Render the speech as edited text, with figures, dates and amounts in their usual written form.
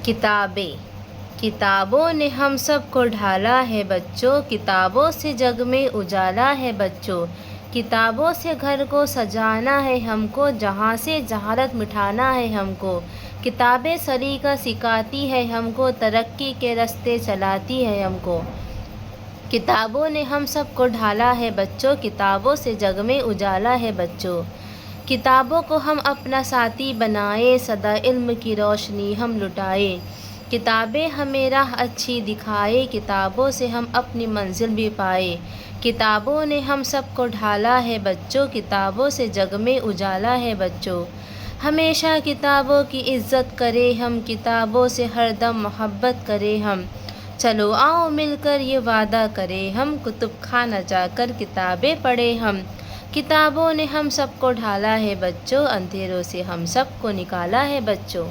کتابیں کتابوں نے ہم سب کو ڈھالا ہے بچوں، کتابوں سے جگ میں اجالا ہے بچوں، کتابوں سے گھر کو سجانا ہے ہم کو، جہاں سے جہالت مٹھانا ہے ہم کو، کتابیں سلیقہ سکھاتی ہے ہم کو، ترقی کے راستے چلاتی ہے ہم کو، کتابوں نے ہم سب کو ڈھالا ہے بچوں، کتابوں سے جگ میں اجالا ہے بچوں، کتابوں کو ہم اپنا ساتھی بنائے، سدا علم کی روشنی ہم لٹائے، کتابیں ہمیں راہ اچھی دکھائے، کتابوں سے ہم اپنی منزل بھی پائے، کتابوں نے ہم سب کو ڈھالا ہے بچوں، کتابوں سے جگ میں اجالا ہے بچوں، ہمیشہ کتابوں کی عزت کرے ہم، کتابوں سے ہر دم محبت کرے ہم، چلو آؤ مل کر یہ وعدہ کرے ہم، کتب خانہ جا کر کتابیں پڑھیں ہم، کتابوں نے ہم سب کو ڈھالا ہے بچوں، اندھیروں سے ہم سب کو نکالا ہے بچوں۔